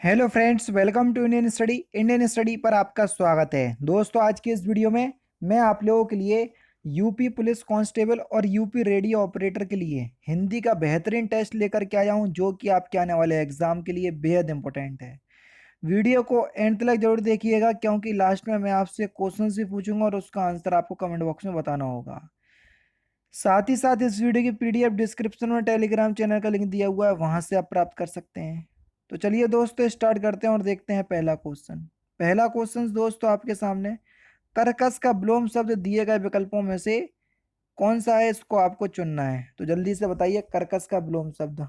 Hello friends, welcome to Indian study पर आपका स्वागत है। दोस्तों, आज के इस वीडियो में मैं आप लोगों के लिए यूपी पुलिस कांस्टेबल और यूपी रेडियो ऑपरेटर के लिए हिंदी का बेहतरीन टेस्ट लेकर के आया हूं, जो कि आपके आने वाले एग्जाम के लिए बेहद इंपॉर्टेंट है। वीडियो को एंड तक जरूर देखिएगा, क्योंकि लास्ट में मैं आपसे क्वेश्चन भी पूछूंगा और उसका आंसर आपको कमेंट बॉक्स में बताना होगा। साथ ही साथ इस वीडियो की पीडीएफ डिस्क्रिप्शन में टेलीग्राम चैनल का लिंक दिया हुआ है, वहां से आप प्राप्त कर सकते हैं। तो चलिए दोस्तों, स्टार्ट करते हैं और देखते हैं पहला क्वेश्चन। पहला क्वेश्चन दोस्तों आपके सामने, कर्कश का विलोम शब्द दिए गए विकल्पों में से कौन सा है, इसको आपको चुनना है। तो जल्दी से बताइए, कर्कश का विलोम शब्द।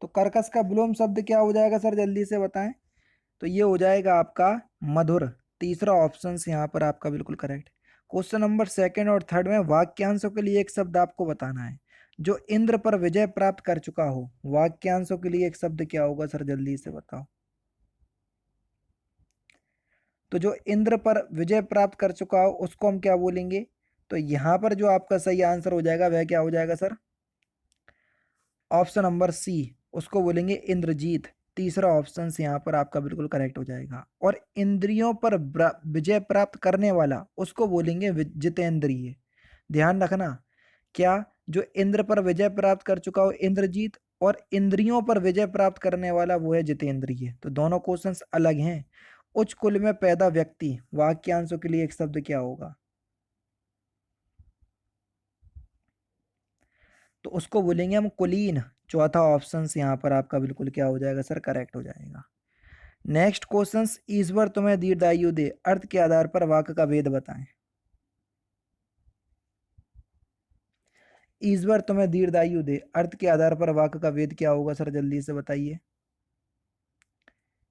तो कर्कश का विलोम शब्द क्या हो जाएगा सर, जल्दी से बताएं। तो ये हो जाएगा आपका मधुर। तीसरा ऑप्शन यहाँ पर आपका बिल्कुल करेक्ट। क्वेश्चन नंबर सेकंड और थर्ड में वाक्यांशों के लिए एक शब्द आपको बताना है जो इंद्र पर विजय प्राप्त कर चुका हो। वाक्यांशों के लिए एक शब्द क्या होगा सर, जल्दी से बताओ। तो जो इंद्र पर विजय प्राप्त कर चुका हो उसको हम क्या बोलेंगे। तो यहां पर जो आपका सही आंसर हो जाएगा वह क्या हो जाएगा सर, ऑप्शन नंबर सी, उसको बोलेंगे इंद्रजीत। तीसरा ऑप्शन से यहाँ पर आपका बिल्कुल करेक्ट हो जाएगा। और इंद्रियों पर विजय प्राप्त करने वाला उसको बोलेंगे जितेंद्रिय। ध्यान रखना, क्या, जो इंद्र पर विजय प्राप्त कर चुका हो इंद्रजीत, और इंद्रियों पर विजय प्राप्त करने वाला वो है जितेंद्रिय। तो दोनों क्वेश्चंस अलग हैं। उच्च कुल में पैदा व्यक्ति, वाक्यांशों के लिए एक शब्द क्या होगा। तो उसको बोलेंगे हम कुलीन। चौथा ऑप्शन यहाँ पर आपका बिल्कुल क्या हो जाएगा सर, करेक्ट हो जाएगा। नेक्स्ट क्वेश्चन, ईश्वर तुम्हें दीर्घायु दे, अर्थ के आधार पर वाक्य का भेद बताएं। ईश्वर तुम्हें दीर्घायु दे, अर्थ के आधार पर वाक्य का भेद क्या होगा सर, जल्दी से बताइए।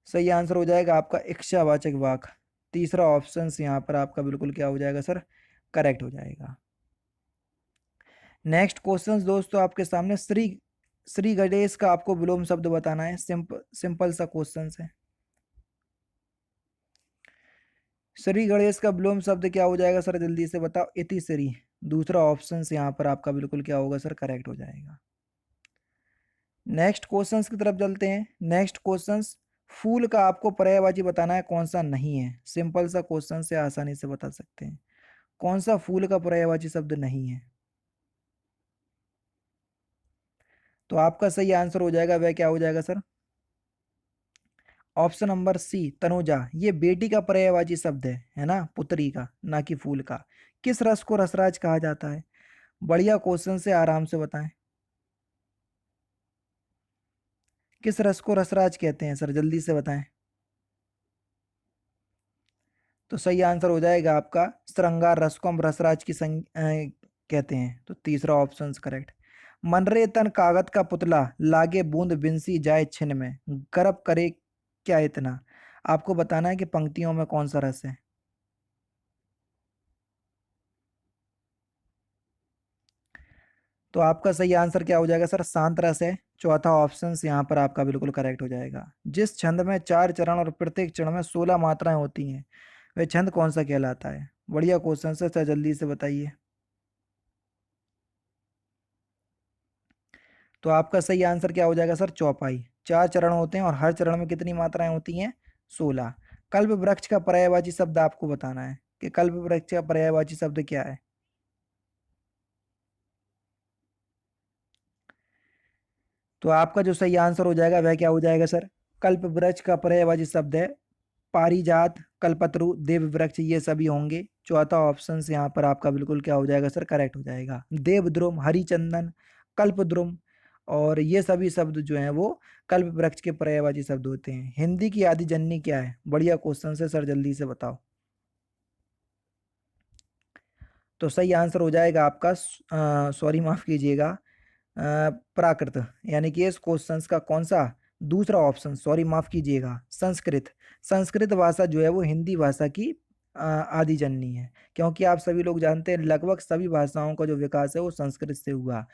सही आंसर हो जाएगा आपका इच्छावाचक वाक्य। तीसरा ऑप्शन यहाँ पर आपका बिल्कुल क्या हो जाएगा सर, करेक्ट हो जाएगा। नेक्स्ट क्वेश्चन दोस्तों आपके सामने, श्री श्री गणेश का आपको विलोम शब्द बताना है। सिंपल सिंपल सा क्वेश्चन है। श्री गणेश का विलोम शब्द क्या हो जाएगा सर, जल्दी से बताओ। इति श्री। दूसरा ऑप्शन से यहाँ पर आपका बिल्कुल क्या होगा सर, करेक्ट हो जाएगा। नेक्स्ट क्वेश्चंस की तरफ चलते हैं। नेक्स्ट क्वेश्चंस, फूल का आपको पर्यायवाची बताना है, कौन सा नहीं है। सिंपल सा क्वेश्चन से आसानी से बता सकते हैं, कौन सा फूल का पर्यायवाची शब्द नहीं है। तो आपका सही आंसर हो जाएगा वह क्या हो जाएगा sir, option number C, Tanuja. ये बेटी का पर्यायवाची शब्द है ना, पुत्री का, ना कि फूल का। किस रस को रसराज कहा जाता है। बढ़िया क्वेश्चन से, आराम से बताएं। किस रस को रसराज कहते हैं सर, जल्दी से बताएं। तो सही आंसर हो जाएगा आपका श्रृंगार रस को हम रसराज की कहते हैं। तो तीसरा ऑप्शन करेक्ट। मनरे तन कागत का पुतला, लागे बूंद बिनसी जाए छिन में, गर्व करे क्या इतना। आपको बताना है कि पंक्तियों में कौन सा रस है। तो आपका सही आंसर क्या हो जाएगा सर, शांत रस है। चौथा ऑप्शन यहाँ पर आपका बिल्कुल करेक्ट हो जाएगा। जिस छंद में 4 चरण और प्रत्येक चरण में 16 मात्राएं होती हैं, वह छंद कौन सा कहलाता है। बढ़िया क्वेश्चन है सर, जल्दी से बताइए। तो आपका सही आंसर क्या हो जाएगा सर, चौपाई। 4 चरण होते हैं और हर चरण में कितनी मात्राएं होती हैं, 16। कल्प वृक्ष का पर्यायवाची शब्द आपको बताना है कि कल्प वृक्ष का पर्यायवाची शब्द क्या है। तो आपका जो सही आंसर हो जाएगा वह क्या हो जाएगा सर, कल्प वृक्ष का पर्यायवाची शब्द है पारिजात, कल्पतरु, देव वृक्ष, ये सभी होंगे। चौथा ऑप्शन से यहाँ पर आपका बिल्कुल क्या हो जाएगा सर, करेक्ट हो जाएगा। देवद्रुम, हरिचंदन, कल्पद्रुम, और ये सभी शब्द जो हैं वो कल्प वृक्ष के पर्यायवाची शब्द होते हैं। हिंदी की आदि जननी क्या है। बढ़िया क्वेश्चन है सर, जल्दी से बताओ। तो सही आंसर हो जाएगा आपका, सॉरी माफ कीजिएगा, प्राकृत। यानी कि इस क्वेश्चन का कौन सा, दूसरा ऑप्शन, सॉरी माफ कीजिएगा, संस्कृत। संस्कृत भाषा जो है वो हिंदी भाषा की आदि जननी है, क्योंकि आप सभी लोग जानते हैं लगभग सभी भाषाओं का जो विकास है वो संस्कृत से हुआ।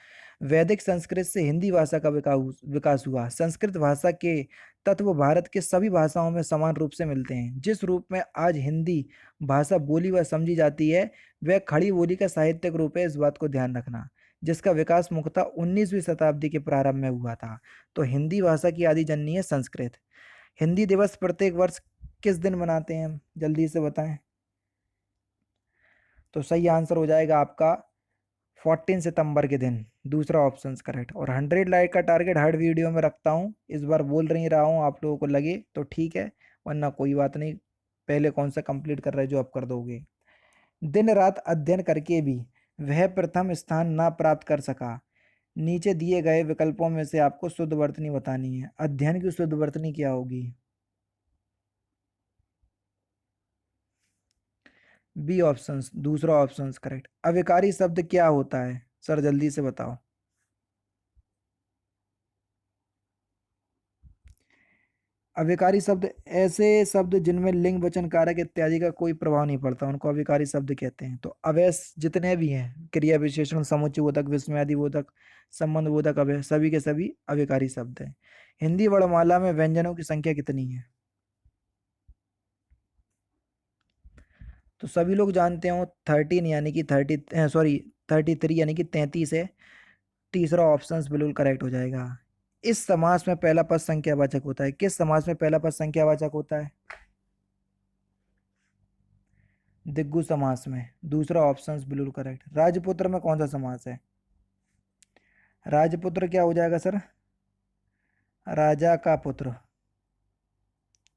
वैदिक संस्कृत से हिंदी भाषा का विकास विकास हुआ। संस्कृत भाषा के तत्व भारत के सभी भाषाओं में समान रूप से मिलते हैं। जिस रूप में आज हिंदी भाषा बोली व समझी जाती है, वह खड़ी बोली का साहित्यिक रूप है, इस बात को ध्यान रखना। जिसका विकास मुख्यतः 19वीं शताब्दी के प्रारंभ में हुआ था। तो हिंदी भाषा की आदि जननी है संस्कृत। हिंदी दिवस प्रत्येक वर्ष किस दिन मनाते हैं हम, जल्दी से बताएं। तो सही आंसर हो जाएगा आपका 14 सितंबर के दिन, दूसरा ऑप्शन करेक्ट। और 100 लाइक का टारगेट हर वीडियो में रखता हूँ, इस बार बोल नहीं रहा हूँ, आप लोगों को लगे तो ठीक है, वरना कोई बात नहीं, पहले कौन सा कंप्लीट कर रहे जो आप कर दोगे। दिन रात अध्ययन करके भी वह प्रथम स्थान ना प्राप्त कर सका। नीचे दिए गए विकल्पों में से आपको शुद्ध वर्तनी बतानी है। अध्ययन की शुद्ध वर्तनी क्या होगी? बी ऑप्शन, दूसरा ऑप्शन करेक्ट। अविकारी शब्द क्या होता है सर, जल्दी से बताओ। अविकारी शब्द ऐसे शब्द जिनमें लिंग वचन कारक इत्यादि का कोई प्रभाव नहीं पड़ता, उनको अविकारी शब्द कहते हैं। तो अवयव जितने भी हैं, क्रिया विशेषण समुच्चय बोधक विस्मयादि बोधक संबंध बोधक अवयव, सभी के सभी अविकारी शब्द हैं। हिंदी वर्णमाला में व्यंजनों की संख्या कितनी है? तो सभी लोग जानते हो 13 यानी कि 33 यानी कि 33 है। तीसरा ऑप्शन बिल्कुल करेक्ट हो जाएगा। इस समास में पहला पद संख्यावाचक होता है। किस समास में पहला पद संख्यावाचक होता है? दिग्गु समास में। दूसरा ऑप्शन बिल्कुल करेक्ट। राजपुत्र में कौन सा समास है? राजपुत्र क्या हो जाएगा सर? राजा का पुत्र।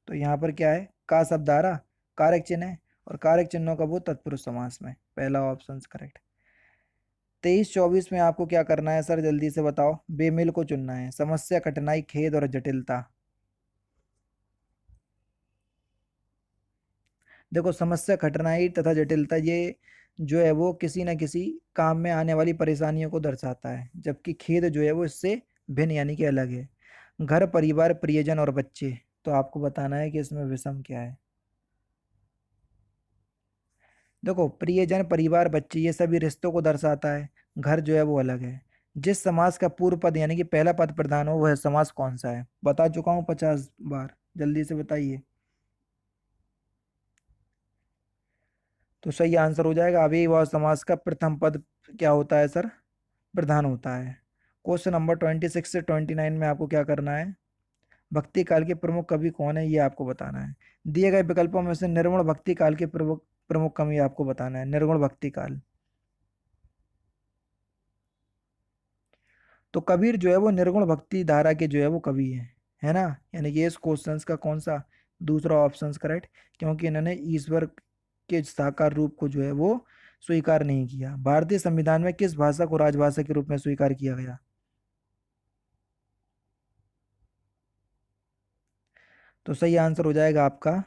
तो यहाँ पर क्या है? का शब्द आ रहा, कारक चिन्ह है, और कारक चिन्हों का वो तत्पुरुष समास में। पहला ऑप्शन करेक्ट। 23-24 में आपको क्या करना है सर, जल्दी से बताओ। बेमेल को चुनना है। समस्या, कठिनाई, खेद और जटिलता। देखो, समस्या, कठिनाई तथा जटिलता ये जो है वो किसी न किसी काम में आने वाली परेशानियों को दर्शाता है, जबकि खेद जो है वो इससे भिन्न यानी कि अलग है। घर, परिवार, प्रियजन और बच्चे। तो आपको बताना है कि इसमें विषम क्या है। देखो, प्रियजन, परिवार, बच्चे ये सभी रिश्तों को दर्शाता है। घर जो है वो अलग है। जिस समास का पूर्व पद यानी कि पहला पद प्रधान हो वह समास कौन सा है? बता चुका हूँ 50 बार, जल्दी से बताइए। तो सही आंसर हो जाएगा अव्ययीभाव समास का प्रथम पद क्या होता है सर? प्रधान होता है। क्वेश्चन नंबर 26 से 29 में आपको क्या करना है? भक्ति काल के प्रमुख कवि कौन है ये आपको बताना है। दिए गए विकल्पों में से निर्गुण भक्ति काल के प्रमुख प्रमुख कवि आपको बताना है। निर्गुण भक्ति काल। तो कबीर जो है वो निर्गुण भक्ति धारा के जो है वो कवि है ना। यानी कि इस क्वेश्चन का कौन सा, दूसरा ऑप्शन करेक्ट, क्योंकि इन्होंने ईश्वर के साकार रूप को जो है वो स्वीकार नहीं किया। भारतीय संविधान में किस भाषा को राजभाषा के रूप में स्वीकार किया गया? तो सही आंसर हो जाएगा आपका,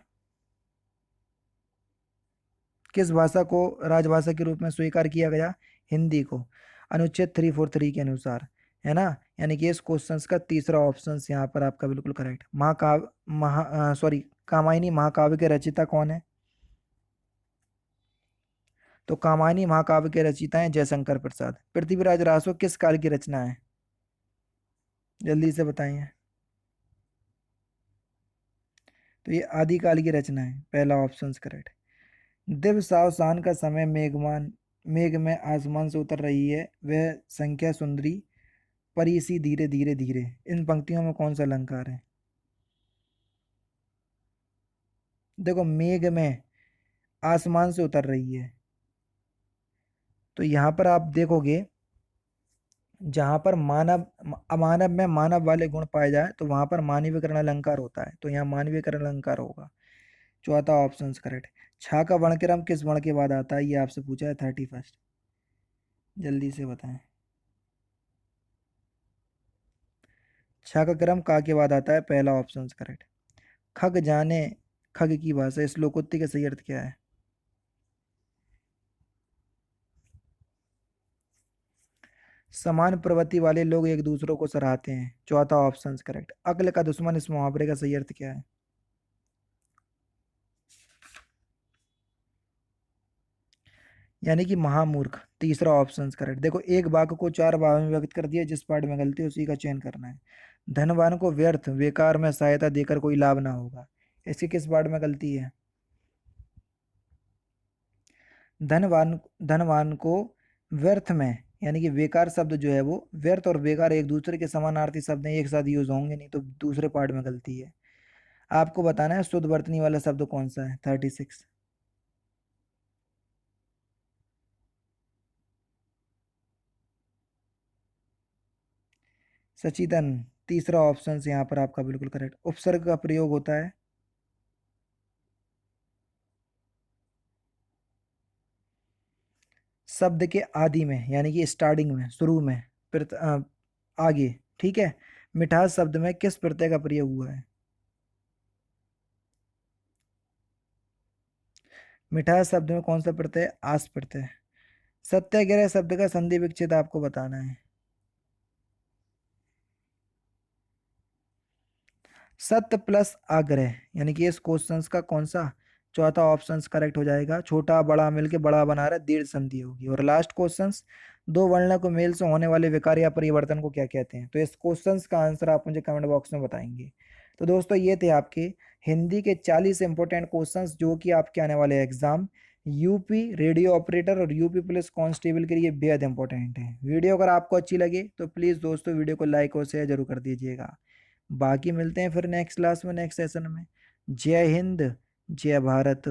किस भाषा को राजभाषा के रूप में स्वीकार किया गया? हिंदी को, अनुच्छेद 343 के अनुसार, है ना। यानी कि इस क्वेश्चन का तीसरा ऑप्शन यहाँ पर आपका बिल्कुल करेक्ट। कामायनी महाकाव्य के रचयिता कौन है? तो कामायनी महाकाव्य के रचयिता हैं जयशंकर प्रसाद। पृथ्वीराज रासो किस काल की रचना है? जल्दी से बताइए। तो ये आदिकाल की रचना है। पहला ऑप्शन करेक्ट। दिव्य सावसान का समय मेघमान, मेघ में आसमान से उतर रही है वह संख्या सुंदरी, परी सी धीरे धीरे धीरे। इन पंक्तियों में कौन सा अलंकार है? देखो, मेघ में आसमान से उतर रही है, तो यहाँ पर आप देखोगे जहाँ पर मानव, अमानव में मानव वाले गुण पाए जाए तो वहां पर मानवीकरण अलंकार होता है, तो यहाँ मानवीकरण अलंकार होगा। चौथा ऑप्शन करेक्ट। छा का वर्णक्रम किस वर्ण के बाद आता है ये आपसे पूछा है 31st, जल्दी से बताएं। छा का क्रम का के बाद आता है, पहला ऑप्शन करेक्ट। खग जाने खग की भाषा, इस लोकोक्ति का सही अर्थ क्या है? समान प्रवृत्ति वाले लोग एक दूसरों को सराहते हैं। चौथा ऑप्शन करेक्ट। अक्ल का दुश्मन, इस मुहावरे का सही अर्थ क्या है? यानी कि महामूर्ख। तीसरा ऑप्शन करेक्ट। देखो, एक वाक्य को चार भागों में व्यक्त कर दिया, जिस पार्ट में गलती है उसी का चयन करना है। धनवान को व्यर्थ बेकार में सहायता देकर कोई लाभ ना होगा, इसकी किस पार्ट में गलती है? धनवान धनवान को व्यर्थ में यानी कि बेकार शब्द जो है वो व्यर्थ और बेकार एक दूसरे के समानार्थी शब्द हैं, एक साथ यूज होंगे नहीं, तो दूसरे पार्ट में गलती है। आपको बताना है शुद्ध वर्तनी वाला शब्द कौन सा है। 36। सचेतन, तीसरा ऑप्शन यहाँ पर आपका बिल्कुल करेक्ट। उपसर्ग का प्रयोग होता है शब्द के आदि में, यानी कि स्टार्टिंग में, शुरू में, आगे। ठीक है। मिठास शब्द में किस प्रत्यय का प्रयोग हुआ है? मिठास शब्द में कौन सा प्रत्यय? आस प्रत्यय। सत्याग्रह शब्द का संधि विच्छेद आपको बताना है। सत्य प्लस आग्रह, यानी कि इस क्वेश्चन का कौन सा चौथा ऑप्शन करेक्ट हो जाएगा? छोटा बड़ा मिलके बड़ा बना रहा है, दीर्घ संधि होगी। और लास्ट क्वेश्चन, दो वर्ण को मेल से होने वाले विकार या परिवर्तन को क्या कहते हैं? तो इस क्वेश्चन का आंसर आप मुझे कमेंट बॉक्स में बताएंगे। तो दोस्तों ये थे आपके हिंदी के 40 इंपॉर्टेंट क्वेश्चंस जो कि आपके आने वाले एग्जाम यूपी रेडियो ऑपरेटर और यूपी पुलिस कांस्टेबल के लिए बेहद इंपॉर्टेंट है। वीडियो अगर आपको अच्छी लगे तो प्लीज़ दोस्तों वीडियो को लाइक और शेयर जरूर कर दीजिएगा। बाकी मिलते हैं फिर नेक्स्ट क्लास में, नेक्स्ट सेशन में। जय हिंद, जय भारत।